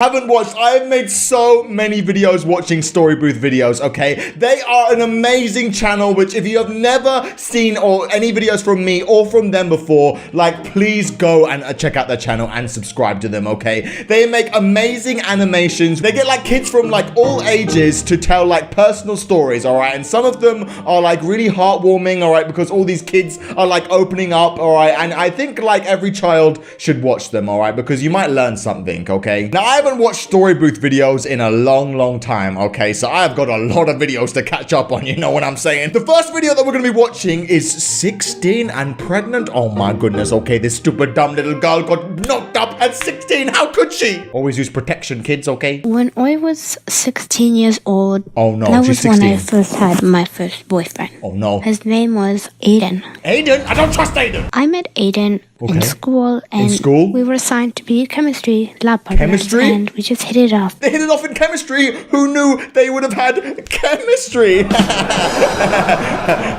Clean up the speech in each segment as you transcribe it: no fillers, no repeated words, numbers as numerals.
Haven't watched, I have made so many videos watching storybooth videos, okay? They are an amazing channel, which if you have never seen or any videos from me or from them before, like, please go and check out their channel and subscribe to them, okay? They make amazing animations. They get like kids from like all ages to tell like personal stories, all right? And some of them are like really heartwarming, all right? Because all these kids are like opening up, all right? And I think like every child should watch them, all right? Because you might learn something, okay? Now, I haven't watched storybooth videos in a long time, okay? So I've got a lot of videos to catch up on, you know what I'm saying? The first video that we're gonna be watching is 16 and pregnant. Oh my goodness, okay? This stupid dumb little girl got knocked up at 16. How could she? Always use protection, kids, okay? When I was 16 years old, oh no, that she's was 16. when I first had my first boyfriend. Oh no. His name was Aiden. Aiden? I don't trust Aiden. I met Aiden in school, and we were assigned to be chemistry lab partners. Chemistry? And we just hit it off. They hit it off in chemistry. Who knew they would have had chemistry?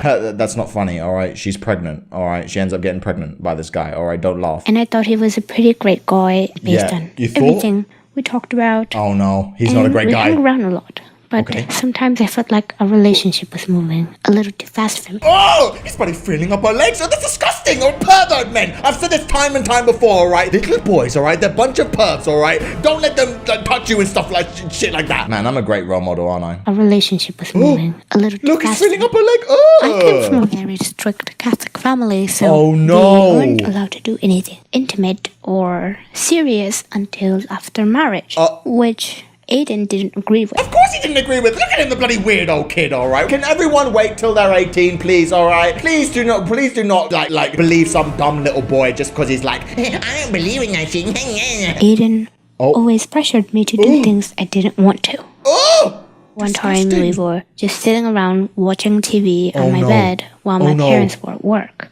That's not funny, all right? She's pregnant, all right? She ends up getting pregnant by this guy, all right? Don't laugh. And I thought he was a pretty great guy based on everything we talked about. Oh no, he's not a great guy. We hung around a lot. But sometimes I felt like a relationship was moving a little too fast for me. Oh, he's probably feeling up her legs. Oh, that's disgusting. Oh, pervert men. I've said this time and time before, all right? Little boys, all right? They're a bunch of pervs, all right? Don't let them touch you and stuff like shit like that. Man, I'm a great role model, aren't I? A relationship was moving a little too fast. Look, he's feeling up her leg. Oh. I came from a very strict Catholic family, so we weren't allowed to do anything intimate or serious until after marriage, which Aiden didn't agree with. Of course he didn't agree with. Look at him, the bloody weirdo kid, all right? Can everyone wait till they're 18, please, all right? Please do not, like, believe some dumb little boy just because he's like, I don't believe in that shit. Aiden always pressured me to do things I didn't want to. One time we were just sitting around watching TV on my bed while my parents were at work.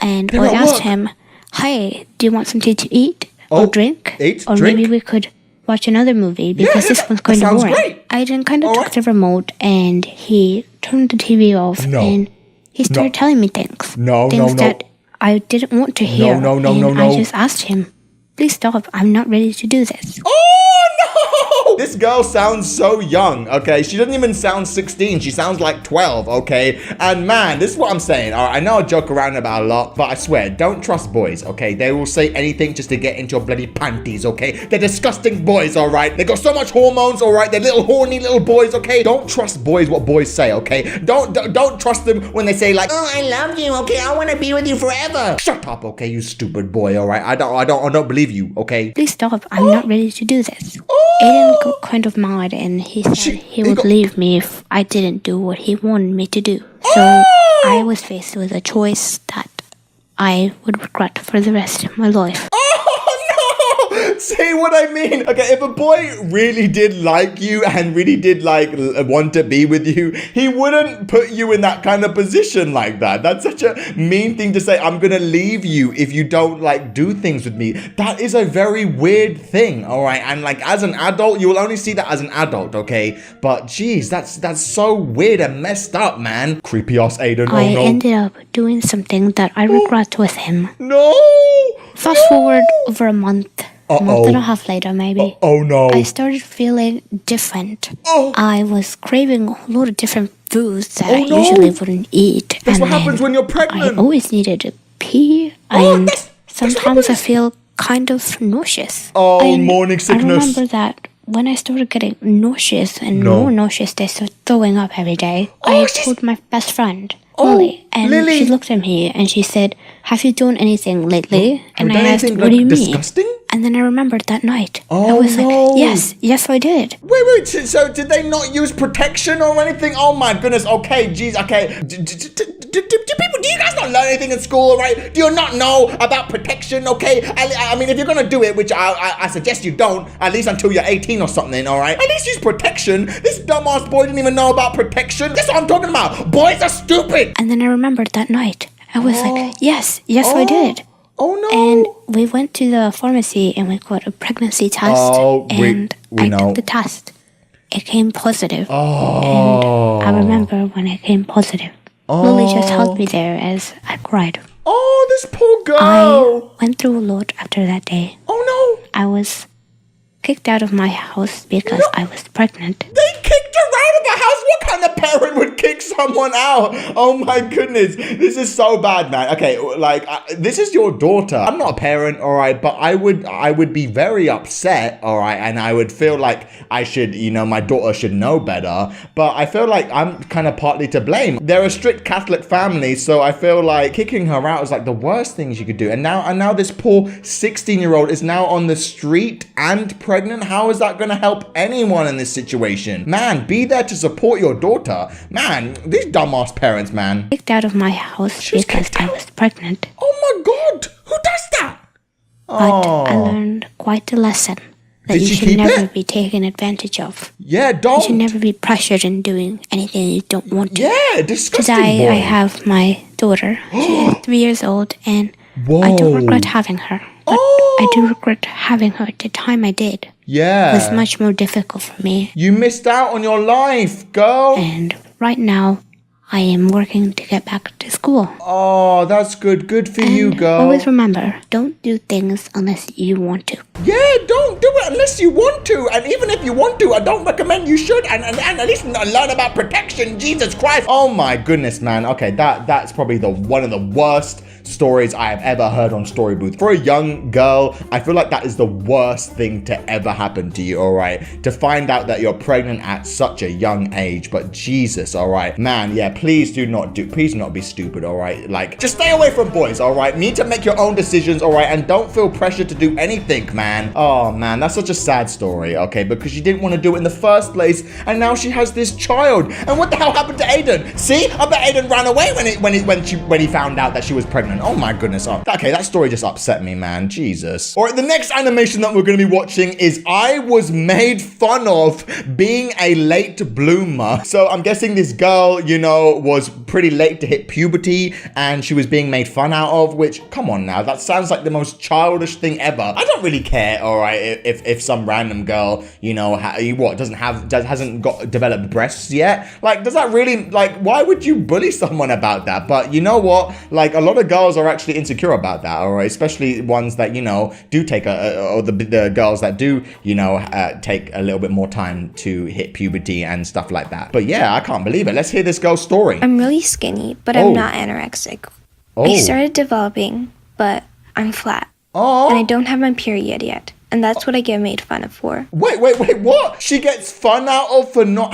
And I asked him, hey, do you want something to eat or drink? Or maybe we could watch another movie because this one's kind of boring. Great. Aiden kind of took the remote and he turned the TV off and he started telling me things. Things that I didn't want to hear. I just asked him, please stop. I'm not ready to do this. Oh, no! This girl sounds so young, okay? She doesn't even sound 16. She sounds like 12, okay? And man, this is what I'm saying. All right, I know I joke around about a lot, but I swear, don't trust boys, okay? They will say anything just to get into your bloody panties, okay? They're disgusting boys, all right? They got so much hormones, all right? They're little horny little boys, okay? Don't trust boys what boys say, okay? Don't trust them when they say like, oh, I love you, okay? I want to be with you forever. Shut up, okay, you stupid boy, all right? I don't believe you, okay? Please stop. I'm not ready to do this. Aiden got kind of mad and he said he would leave me if I didn't do what he wanted me to do. So I was faced with a choice that I would regret for the rest of my life. See what I mean? Okay, if a boy really did like you and really did like want to be with you, he wouldn't put you in that kind of position like that. That's such a mean thing to say. I'm gonna leave you if you don't like do things with me. That is a very weird thing, all right? And like as an adult, you will only see that as an adult, okay? But geez, that's so weird and messed up, man. Creepy ass Aiden. I ended up doing something that I regret with him. No. Fast forward over a month. A month and a half later, maybe. Oh no. I started feeling different. I was craving a lot of different foods that I usually wouldn't eat. That's what happens when you're pregnant. I always needed to pee, and sometimes I feel kind of nauseous. Morning sickness. I remember that when I started getting nauseous and more nauseous, I started throwing up every day. I told my best friend, Lily, and she looked at me and she said, have you done anything lately? And I asked, what do you mean? Disgusting? And then I remembered that night. I was like, yes, I did. Wait, so did they not use protection or anything? Oh my goodness, okay, jeez, okay. Do you guys not learn anything in school, right? Do you not know about protection, okay? I mean, if you're gonna do it, which I suggest you don't, at least until you're 18 or something, all right? At least use protection. This dumbass boy didn't even know about protection. That's what I'm talking about. Boys are stupid. And then I remembered that night. I was like, yes, I did. Oh no! And we went to the pharmacy and we got a pregnancy test. And I took the test. It came positive. And I remember when it came positive. Lily just held me there as I cried. Oh, this poor girl! I went through a lot after that day. Oh no! I was kicked out of my house because I was pregnant. They kicked her out of the house? What kind of parent would kick someone out? Oh my goodness. This is so bad, man. Okay, like, this is your daughter. I'm not a parent, all right, but I would be very upset, all right, and I would feel like I should, my daughter should know better, but I feel like I'm kind of partly to blame. They're a strict Catholic family, so I feel like kicking her out is like the worst things you could do. And now this poor 16-year-old is now on the street and pregnant. How is that going to help anyone in this situation? Man, be there to support your daughter. Man, these dumbass parents, man. Kicked out of my house because I was pregnant. Oh my God, who does that? But I learned quite a lesson. That you should never be taken advantage of. Yeah, don't. You should never be pressured in doing anything you don't want to. Yeah, disgusting. Today I have my daughter. She is 3 years old, and I don't regret having her. But I do regret having her at the time I did. Yeah. It was much more difficult for me. You missed out on your life, girl. And right now, I am working to get back to school. Oh, that's good. Good for you, girl. Always remember, don't do things unless you want to. Yeah, don't do it unless you want to. And even if you want to, I don't recommend you should. And at least learn about protection. Jesus Christ. Oh my goodness, man. Okay, that's probably one of the worst stories I have ever heard on Storybooth. For a young girl, I feel like that is the worst thing to ever happen to you, all right? To find out that you're pregnant at such a young age, but Jesus, all right? Man, yeah, please not be stupid, all right? Like, just stay away from boys, all right? Need to make your own decisions, all right? And don't feel pressure to do anything, man. Oh, man, that's such a sad story, okay? Because she didn't want to do it in the first place, and now she has this child. And what the hell happened to Aiden? See? I bet Aiden ran away when he found out that she was pregnant. Oh my goodness. Oh, okay, that story just upset me, man. Jesus. All right, the next animation that we're going to be watching is I was made fun of being a late bloomer. So I'm guessing this girl, was pretty late to hit puberty and she was being made fun out of, which, come on now, that sounds like the most childish thing ever. I don't really care, all right, if some random girl, hasn't got developed breasts yet. Like, does that really, like, why would you bully someone about that? But you know what? Like, a lot of girls are actually insecure about that, all right? Especially ones that, do take or the girls that do, take a little bit more time to hit puberty and stuff like that. But yeah, I can't believe it. Let's hear this girl's story. I'm really skinny, but I'm not anorexic. I started developing, but I'm flat. And I don't have my period yet. And that's what I get made fun of for. Wait, what? She gets fun out of for not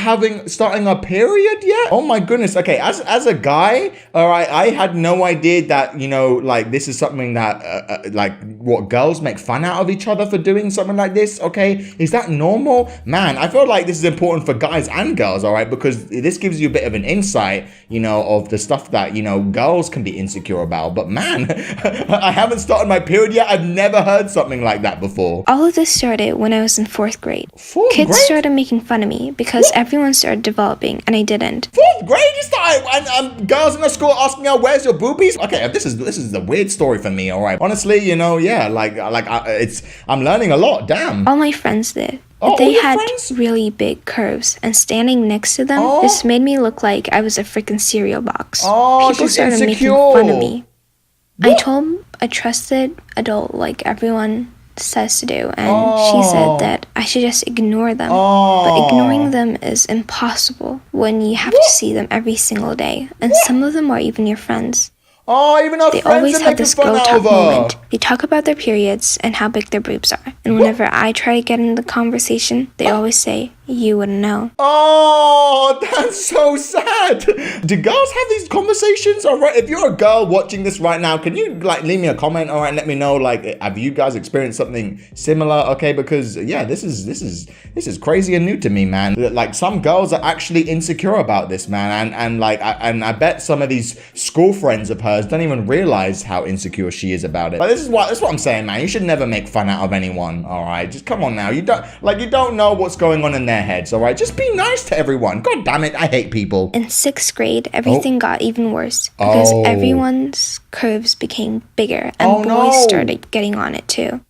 starting her period yet? Oh my goodness. Okay, as a guy, all right, I had no idea that, like, this is something that, what girls make fun out of each other for doing something like this, okay? Is that normal? Man, I feel like this is important for guys and girls, all right? Because this gives you a bit of an insight, of the stuff that, girls can be insecure about. But man, I haven't started my period yet. I've never heard something like that before. All of this started when I was in 4th grade. Kids started making fun of me because everyone started developing and I didn't. 4th grade? And girls in the school asking her, where's your boobies? Okay, this is a weird story for me, all right? Honestly, I'm learning a lot, damn. All my friends did. They had really big curves, and standing next to them just made me look like I was a freaking cereal box. People started making fun of me. What? I told a trusted adult, like everyone says to do, and she said that I should just ignore them. But ignoring them is impossible when you have to see them every single day, and some of them are even your friends. Even our they friends always have this girl talk moment. They talk about their periods and how big their boobs are. And whenever I try to get into the conversation, they always say, you wouldn't know. Oh, that's so sad. Do girls have these conversations? All right, if you're a girl watching this right now, can you leave me a comment, all right, and let me know, have you guys experienced something similar? Okay, because yeah, this is crazy and new to me, man. Like, some girls are actually insecure about this, man, and I bet some of these school friends of hers don't even realize how insecure she is about it. But that's what I'm saying, man. You should never make fun out of anyone, all right? Just come on now. You don't know what's going on in their heads, all right? Just be nice to everyone. God damn it, I hate people. In 6th grade, everything got even worse because everyone's curves became bigger and boys started getting on it too.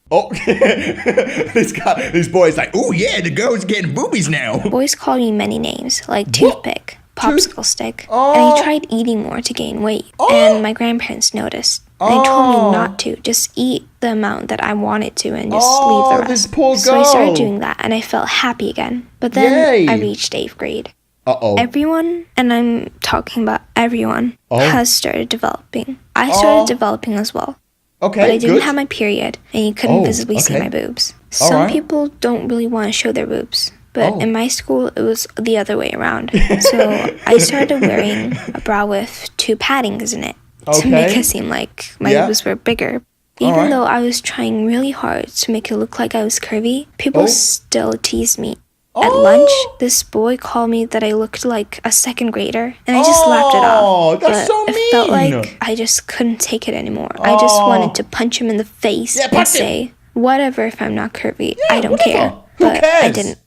This boy's like, oh yeah, the girl's getting boobies now. Boys called me many names, like toothpick, popsicle stick, and I tried eating more to gain weight, and my grandparents noticed. They told me not to, just eat the amount that I wanted to and just leave the rest. This poor girl. So I started doing that and I felt happy again. But then I reached 8th grade. Everyone, and I'm talking about everyone, has started developing. I started developing as well. Okay, but I didn't have my period, and you couldn't visibly see my boobs. Some people don't really want to show their boobs. But in my school, it was the other way around. So I started wearing a bra with 2 paddings in it to make it seem like my boobs were bigger. Even though I was trying really hard to make it look like I was curvy, people still teased me. At lunch, this boy called me that I looked like a 2nd grader, and I just laughed it off. That's so mean. It felt like I just couldn't take it anymore. I just wanted to punch him in the face and say, whatever if I'm not curvy, I don't care. But I didn't.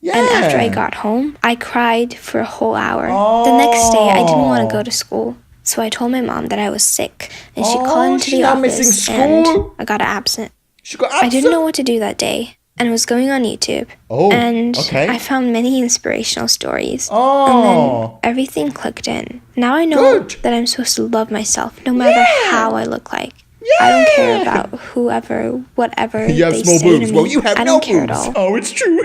And after I got home, I cried for a whole hour. The next day, I didn't want to go to school. So I told my mom that I was sick, and she called into the office, and I got absent. I didn't know what to do that day, and was going on YouTube, and I found many inspirational stories, and then everything clicked in. Now I know that I'm supposed to love myself, no matter how I look like. I don't care about whatever you have they small say boobs. to me. Well, you have I no don't care boobs. at all. It's true.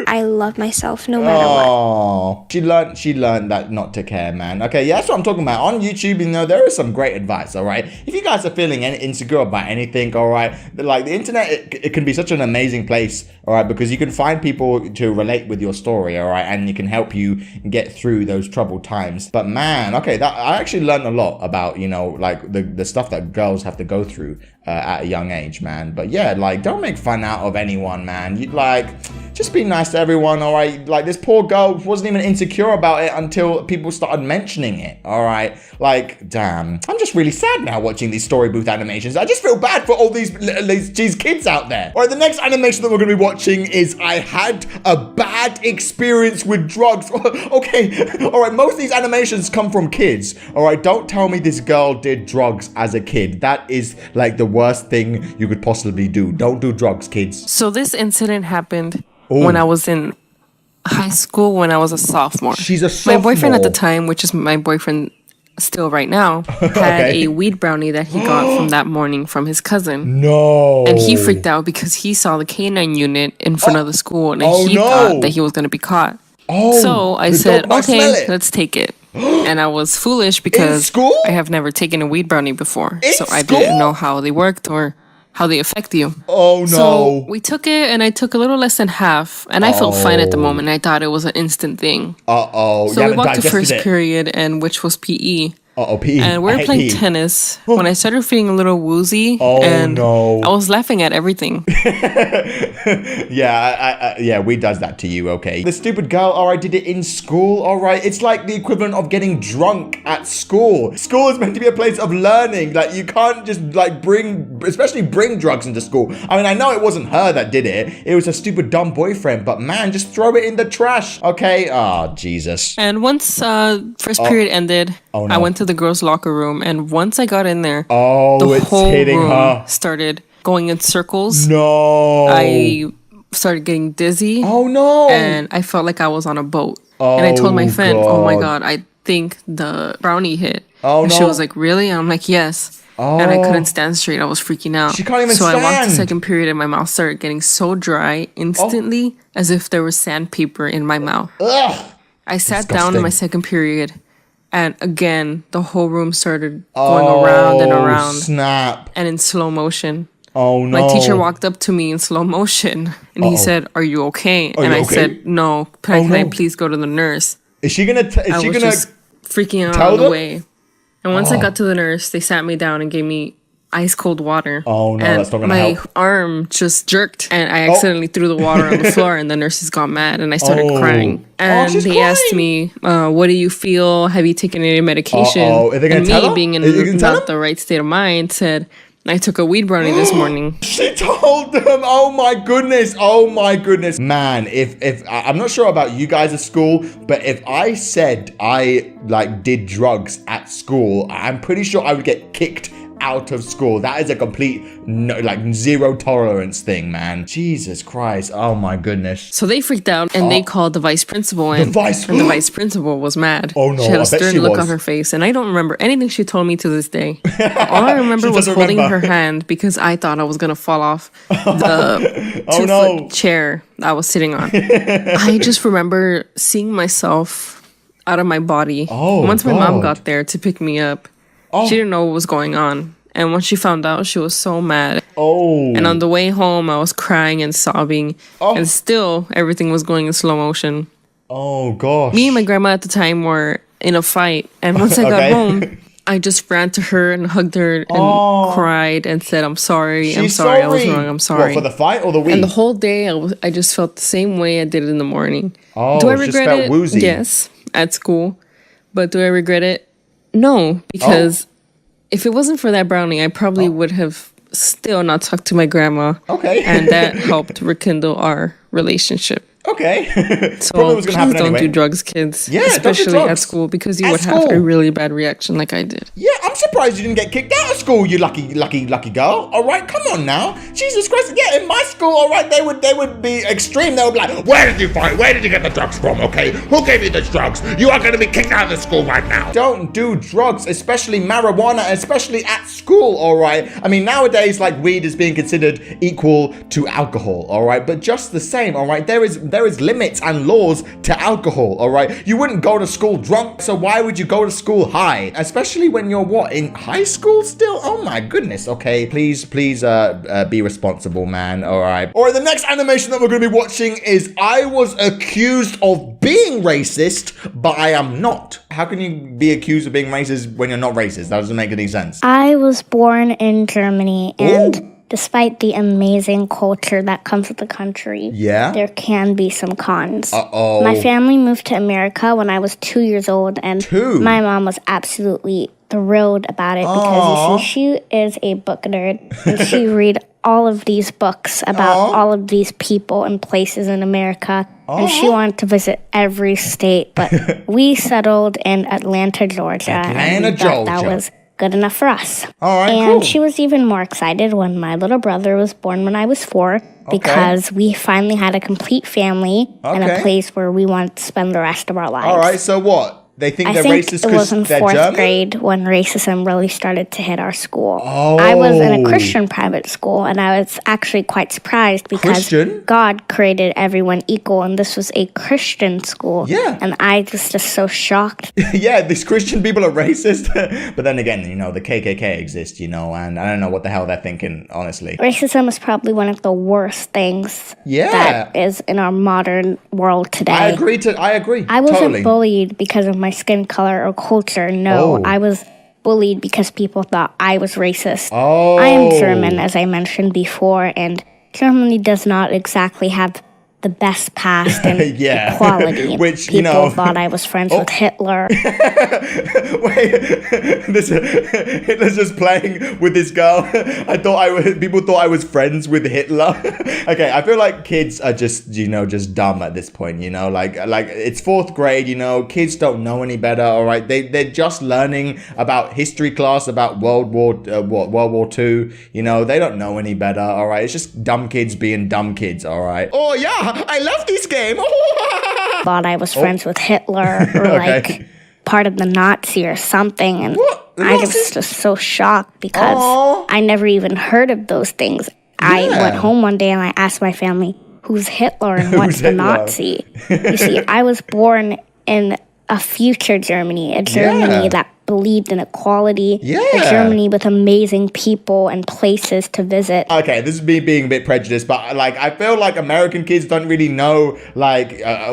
I love myself no matter what. She learned that not to care, man. Okay, yeah, that's what I'm talking about. On YouTube, there is some great advice, all right? If you guys are feeling insecure about anything, all right, like the internet, it can be such an amazing place, all right, because you can find people to relate with your story, all right, and it can help you get through those troubled times. But man, okay, I actually learned a lot about, like the stuff that girls have to go through at a young age, man. But yeah, like, don't make fun out of anyone, man. Just be nice to everyone, all right? Like, this poor girl wasn't even insecure about it until people started mentioning it, all right? Like, damn. I'm just really sad now watching these story booth animations. I just feel bad for all these kids out there. All right, the next animation that we're going to be watching is I had a bad experience with drugs. Okay, all right, most of these animations come from kids, all right? Don't tell me this girl did drugs as a kid. That is, like, the worst thing you could possibly do. Don't do drugs, kids. So this incident happened when I was in high school, when I was a sophomore. She's a sophomore. My boyfriend at the time, which is my boyfriend still right now, had a weed brownie that he got from that morning from his cousin. No. And he freaked out because he saw the canine unit in front of the school, and he thought that he was going to be caught. So I said, okay, let's take it. And I was foolish because I have never taken a weed brownie before. So I didn't know how they worked or how they affect you. Oh, no. So we took it, and I took a little less than half, and I felt fine at the moment. I thought it was an instant thing. So we walked to first period, and which was PE. PE. And we were playing tennis when I started feeling a little woozy, and I was laughing at everything. Yeah, we does that to you, okay? The stupid girl, all right, did it in school, all right? It's like the equivalent of getting drunk at school. School is meant to be a place of learning. Like, you can't just, like, bring drugs into school. I mean, I know it wasn't her that did it. It was her stupid, dumb boyfriend. But, man, just throw it in the trash, okay? Oh, Jesus. And once first period ended, I went to the girls' locker room, and once I got in there, the whole room started going in circles. No. I started getting dizzy. Oh, no. And I felt like I was on a boat. And I told my friend, oh my God, I think the brownie hit. And she was like, really? And I'm like, yes. And I couldn't stand straight. I was freaking out. She can't even stand. So I walked to second period, and my mouth started getting so dry instantly, as if there was sandpaper in my mouth. Ugh. I sat down in my second period, and again, the whole room started going around and around. Snap. And in slow motion. Oh, no. My teacher walked up to me in slow motion, and he said, are you okay? And I said, no. Can I please go to the nurse? Is she going to... I was just freaking out on the way. And once I got to the nurse, they sat me down and gave me ice cold water. Oh, no, that's not going to help. My arm just jerked, and I accidentally threw the water on the floor, and the nurses got mad, and I started crying. And they asked me, what do you feel? Have you taken any medication? Are they going to tell her? Being in not the right state of mind, said, I took a weed brownie this morning. She told them, oh my goodness. Man, if I'm not sure about you guys at school, but if I said I did drugs at school, I'm pretty sure I would get kicked out of school. That is a complete, zero tolerance thing, man. Jesus Christ. Oh, my goodness. So they freaked out and they called the vice principal. And the vice principal was mad. Oh, no. She had a stern look on her face. And I don't remember anything she told me to this day. All I remember was holding her hand because I thought I was going to fall off the 2-foot chair I was sitting on. I just remember seeing myself out of my body. Once my mom got there to pick me up, she didn't know what was going on. And when she found out, she was so mad. And on the way home, I was crying and sobbing. And still, everything was going in slow motion. Oh, gosh. Me and my grandma at the time were in a fight. And once I got home, I just ran to her and hugged her and cried and said, I'm sorry. I'm sorry. I was wrong. I'm sorry. What, for the fight or the week? And the whole day, I just felt the same way I did in the morning. Do I regret it? Woozy. Yes, at school. But do I regret it? No, because if it wasn't for that brownie, I probably would have still not talked to my grandma. Okay. And that helped rekindle our relationship. Okay. So please don't do drugs, kids. Yeah, especially at school, because you would have a really bad reaction like I did. Yeah, I'm surprised you didn't get kicked out of school, you lucky girl. All right, come on now. Jesus Christ. Yeah, in my school, all right, they would be extreme. They would be like, where did you find? Where did you get the drugs from? Okay, who gave you the drugs? You are going to be kicked out of the school right now. Don't do drugs, especially marijuana, especially at school. All right. I mean, nowadays, like, weed is being considered equal to alcohol. All right, but just the same. All right, there is limits and laws to alcohol. All right, you wouldn't go to school drunk, so why would you go to school high? Especially when you're in high school still? Oh my goodness. Okay, please be responsible, man. All right, the next animation that we're going to be watching is I was accused of being racist, but I am not. How can you be accused of being racist when you're not racist? That doesn't make any sense. I was born in Germany, and despite the amazing culture that comes with the country, there can be some cons. My family moved to America when I was 2 years old, and my mom was absolutely thrilled about it because, you see, she is a book nerd, and she read all of these books about all of these people and places in America, and she wanted to visit every state, but we settled in Atlanta, Georgia, and we thought that was good enough for us. All right, and she was even more excited when my little brother was born when I was 4 because we finally had a complete family and a place where we wanted to spend the rest of our lives. All right, so what? They think they're racist because they're German? I think it was in 4th grade when racism really started to hit our school. I was in a Christian private school, and I was actually quite surprised because God created everyone equal, and this was a Christian school. Yeah. And I was just so shocked. Yeah, these Christian people are racist. But then again, the KKK exists, and I don't know what the hell they're thinking, honestly. Racism is probably one of the worst things that is in our modern world today. I agree. I wasn't bullied because of my skin color or culture. No, I was bullied because people thought I was racist. I am German, as I mentioned before, and Germany does not exactly have the best past and equality. Which, people thought I was friends with Hitler. Wait, Hitler's just playing with this girl. People thought I was friends with Hitler. Okay, I feel like kids are just dumb at this point, like it's 4th grade, kids don't know any better, all right? They're just learning about history class, about World War II, they don't know any better, all right? It's just dumb kids being dumb kids, all right? Oh, yeah. I love this game. Thought I was friends with Hitler or like part of the Nazi or something. And I was just so shocked because I never even heard of those things. I went home one day and I asked my family, who's Hitler and what's the Nazi? You see, I was born in a future Germany, a Germany that believed in equality, a Germany with amazing people and places to visit. Okay, this is me being a bit prejudiced, but I feel like American kids don't really know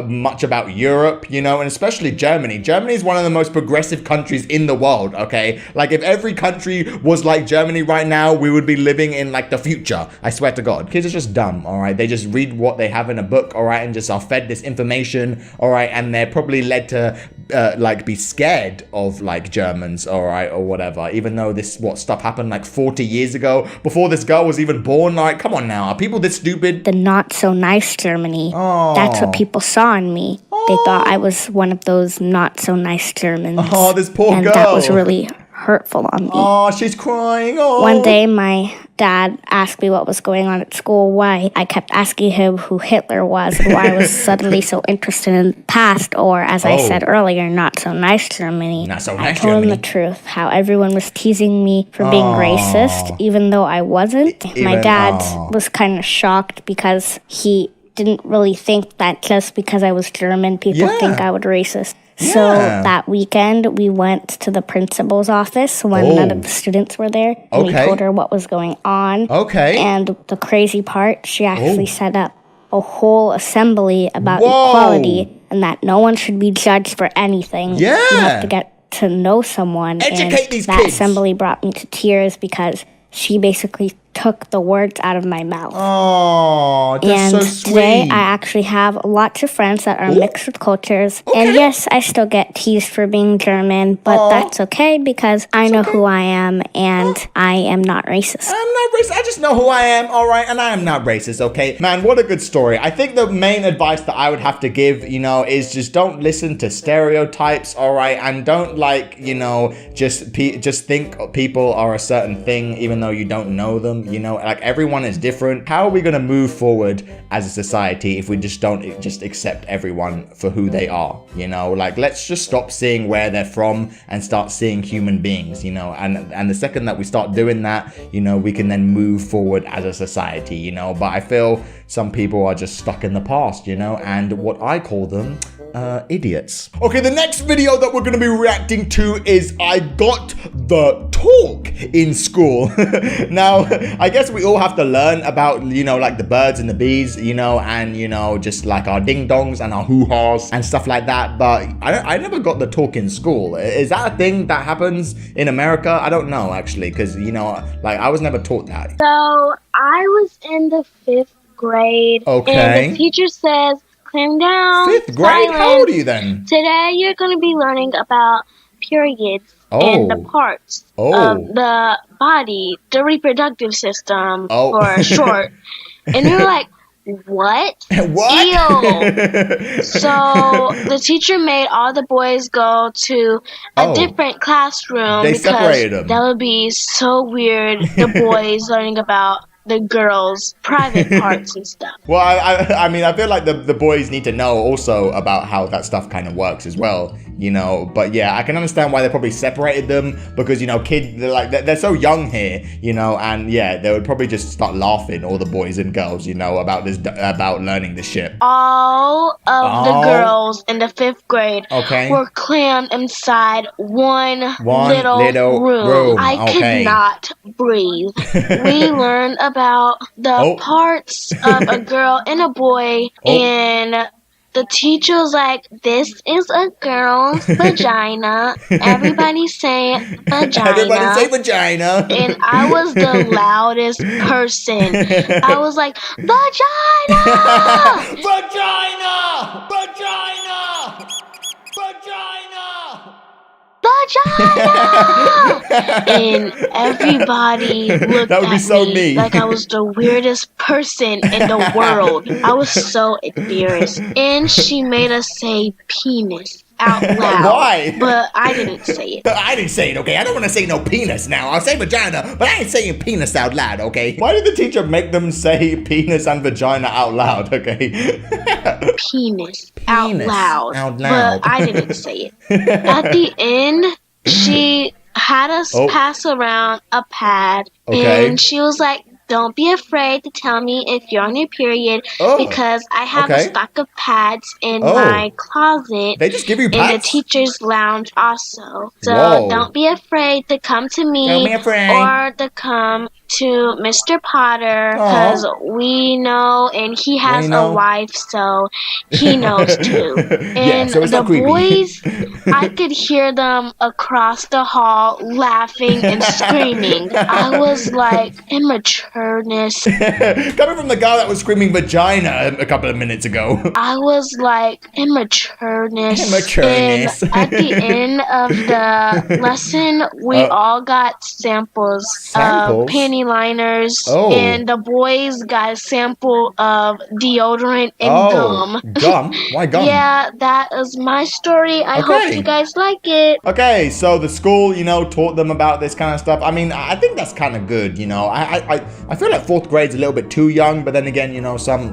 much about Europe, and especially Germany. Germany is one of the most progressive countries in the world, okay? Like, if every country was like Germany right now, we would be living in the future. I swear to God. Kids are just dumb, all right? They just read what they have in a book, all right, and just are fed this information, all right, and they're probably led to be scared of Germans, all right, or whatever, even though this stuff happened 40 years ago, before this girl was even born. Come on now, are people this stupid? The not so nice Germany. That's what people saw in me. They thought I was one of those not so nice Germans. This poor girl. And that was really hurtful on me. Oh, she's crying. Oh. One day, my dad asked me what was going on at school, why I kept asking him who Hitler was, and why I was suddenly so interested in the past, or as I said earlier, not so nice Germany. Not so nice I told him Germany. the truth, how everyone was teasing me for being racist, even though I wasn't. My dad was kind of shocked because he didn't really think that just because I was German, people think I was racist. So that weekend, we went to the principal's office when none of the students were there. And we told her what was going on. And the crazy part, she actually set up a whole assembly about equality and that no one should be judged for anything. You have to get to know someone. Educate these that kids. assembly brought me to tears because she basically took the words out of my mouth. Oh, that's so sweet. Today, I actually have lots of friends that are mixed with cultures. And yes, I still get teased for being German, but that's okay because I know who I am and I am not racist. I'm not racist. I just know who I am, all right? And I am not racist, okay? Man, what a good story. I think the main advice that I would have to give, is just don't listen to stereotypes, all right? And don't, just think people are a certain thing even though you don't know them. Everyone is different. How are we going to move forward as a society if we just don't just accept everyone for who they are? Let's just stop seeing where they're from and start seeing human beings, and the second that we start doing that, we can then move forward as a society, but I feel some people are just stuck in the past, and what I call them idiots. Okay, the next video that we're going to be reacting to is I got the talk in school. Now, I guess we all have to learn about, the birds and the bees, and, just like our ding-dongs and our hoo-haws and stuff like that. But I never got the talk in school. Is that a thing that happens in America? I don't know, actually, because, I was never taught that. So, I was in the 5th grade. Okay. And the teacher says, calm down. 5th grade? Silence. How old are you then? Today you're going to be learning about periods and the parts of the body, the reproductive system for short. And you're like, what? What? Ew. So the teacher made all the boys go to a different classroom They because separated them. that would be so weird, the boys learning about the girls' private parts and stuff. Well, I mean, I feel like the boys need to know also about how that stuff kind of works as well, But yeah, I can understand why they probably separated them because, kids, they're so young here, and yeah, they would probably just start laughing, all the boys and girls, about learning this shit. All of the girls in the 5th grade were crammed inside one little room. I could not breathe. We learned about the parts of a girl and a boy, and the teacher was like, this is a girl's vagina. Everybody say vagina. Everybody say vagina. And I was the loudest person. I was like, vagina! Vagina! Vagina! Vagina! Vagina! And everybody looked That would be at so me neat. like I was the weirdest person in the world. I was so embarrassed. And she made us say penis out loud. Why? But I didn't say it. I didn't say it, okay? I don't want to say no penis now. I'll say vagina, but I ain't saying penis out loud, okay? Why did the teacher make them say penis and vagina out loud, okay? Penis out loud. Out loud. But I didn't say it. At the end, she had us pass around a pad, and she was like, don't be afraid to tell me if you're on your period because I have a stock of pads in my closet. They just give you pads? In the teacher's lounge also. So don't be afraid to come to me or to come to Mr. Potter because we know and he has a wife, so he knows too. And so it's the not creepy. boys, I could hear them across the hall laughing and screaming. I was like immature. immaturness. Coming from the guy that was screaming vagina a couple of minutes ago. I was like, immaturness. Immaturness. And at the end of the lesson, we all got samples of panty liners. And the boys got a sample of deodorant and gum. Gum? Why gum? Yeah, that is my story. I hope you guys like it. Okay, so the school, you know, taught them about this kind of stuff. I mean, I think that's kind of good, you know. I feel like 4th grade's a little bit too young, but then again, you know, some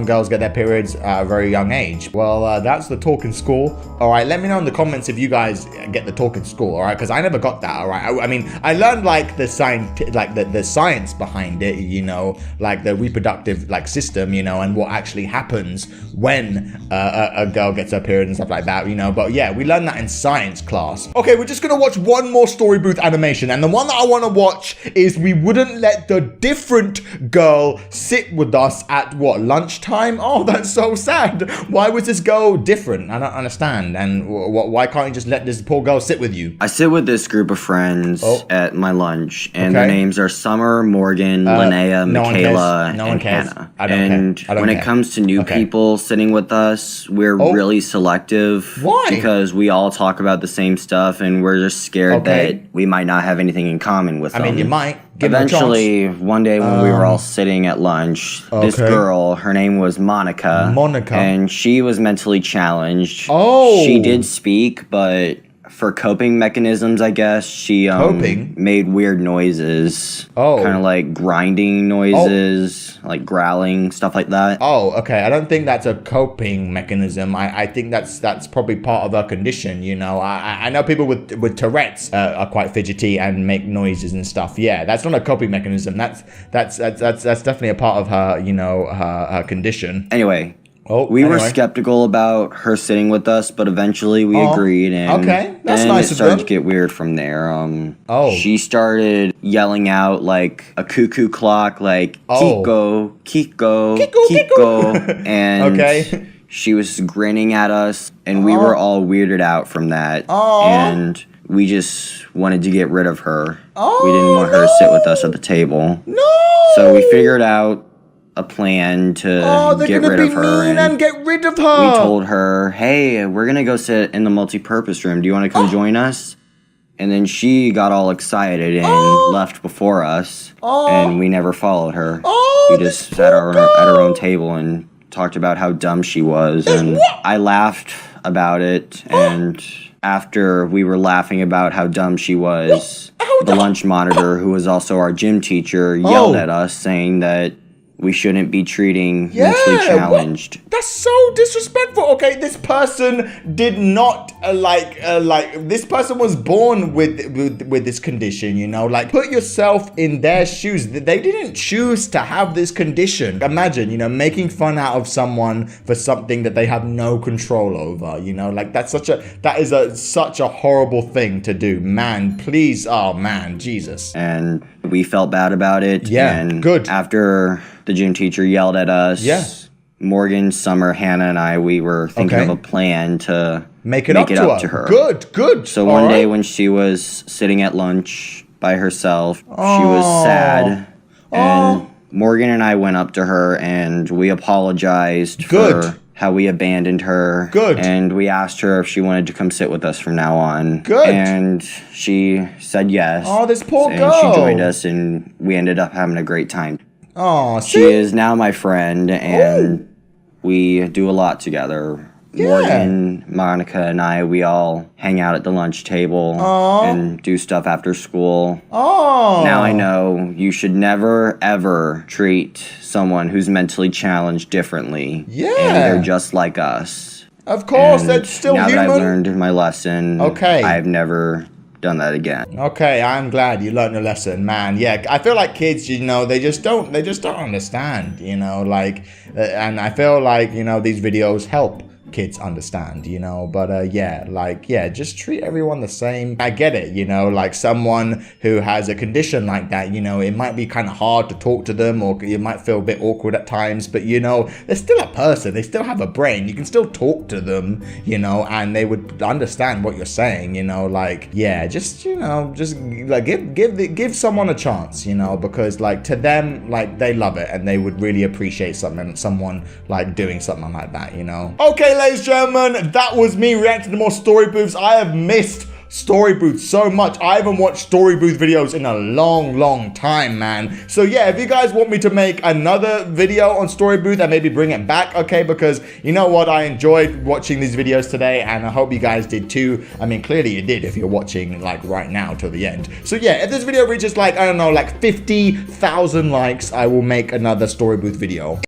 girls get their periods at a very young age. Well, that's the talk in school. All right, let me know in the comments if you guys get the talk in school, all right? Because I never got that, all right? I mean, I learned like the science behind it, you know, like the reproductive like system, you know, and what actually happens when a girl gets her period and stuff like that, you know. But yeah, we learned that in science class. Okay, we're just gonna watch one more story booth animation, and the one that I want to watch is we wouldn't let the different girl sit with us at what, lunchtime? Oh, that's so sad. Why was this girl different? I don't understand. And why can't you just let this poor girl sit with you? I sit with this group of friends at my lunch, and their names are Summer, Morgan, Linnea, Michaela, and Hannah. And when it comes to new people sitting with us, we're really selective. Why? Because we all talk about the same stuff, and we're just scared that we might not have anything in common with them. I mean, you might. Eventually, one day when we were all sitting at lunch, this girl, her name was Monica. And she was mentally challenged. She did speak, but for coping mechanisms, I guess, she made weird noises. Kind of like grinding noises, like growling, stuff like that. I don't think that's a coping mechanism. I think that's probably part of her condition, you know. I know people with Tourette's are quite fidgety and make noises and stuff. Yeah, that's not a coping mechanism. That's definitely a part of her, you know, her condition. Anyway, we were skeptical about her sitting with us, but eventually we agreed, and that's nice it started to get weird from there. She started yelling out like a cuckoo clock, like Kiko, Kiko, Kiko, and she was grinning at us, and we were all weirded out from that, and we just wanted to get rid of her. We didn't want her to sit with us at the table. So we figured out a plan to get rid of her, and get rid of her. We told her, hey, we're gonna go sit in the multi-purpose room. Do you want to come join us? And then she got all excited and left before us, and we never followed her. We just sat at her own table and talked about how dumb she was, and I laughed about it, and after we were laughing about how dumb she was, the lunch monitor, who was also our gym teacher, yelled at us saying that we shouldn't be treating mentally challenged. That's so disrespectful. Okay, this person did not this person was born with this condition, you know. Like, put yourself in their shoes. They didn't choose to have this condition. Imagine, you know, making fun out of someone for something that they have no control over, you know. Like, that is such a horrible thing to do. Man, please. Oh man, Jesus. And we felt bad about it. Yeah, and good. After the gym teacher yelled at us, Morgan, Summer, Hannah, and I, we were thinking of a plan to make it up to her. Good. So one day when she was sitting at lunch by herself, she was sad. And Morgan and I went up to her and we apologized for how we abandoned her. And we asked her if she wanted to come sit with us from now on. And she said yes. This poor girl. And she joined us, and we ended up having a great time. She is now my friend, and we do a lot together. Morgan, Monica, and I, we all hang out at the lunch table and do stuff after school. Now I know you should never, ever treat someone who's mentally challenged differently. And they're just like us. Of course, that's still human. Now that I've learned my lesson, I've never done that again. Okay, I'm glad you learned your lesson, man. Yeah, I feel like kids, you know, they just don't understand, you know, like, and I feel like, you know, these videos help kids understand, you know. But yeah, like, yeah, just treat everyone the same. I get it, you know, like someone who has a condition like that, you know, it might be kind of hard to talk to them, or you might feel a bit awkward at times, but you know, they're still a person, they still have a brain, you can still talk to them, you know, and they would understand what you're saying, you know. Like, yeah, just, you know, just like give someone a chance, you know, because like to them, like they love it and they would really appreciate someone like doing something like that, you know. Okay, ladies and gentlemen, that was me reacting to more story booths. I have missed story booths so much. I haven't watched story booth videos in a long time, man. So yeah, if you guys want me to make another video on story booth and maybe bring it back, okay, because you know what, I enjoyed watching these videos today and I hope you guys did too. I mean, clearly you did if you're watching like right now till the end. So yeah, if this video reaches like, I don't know, like 50,000 likes, I will make another story booth video.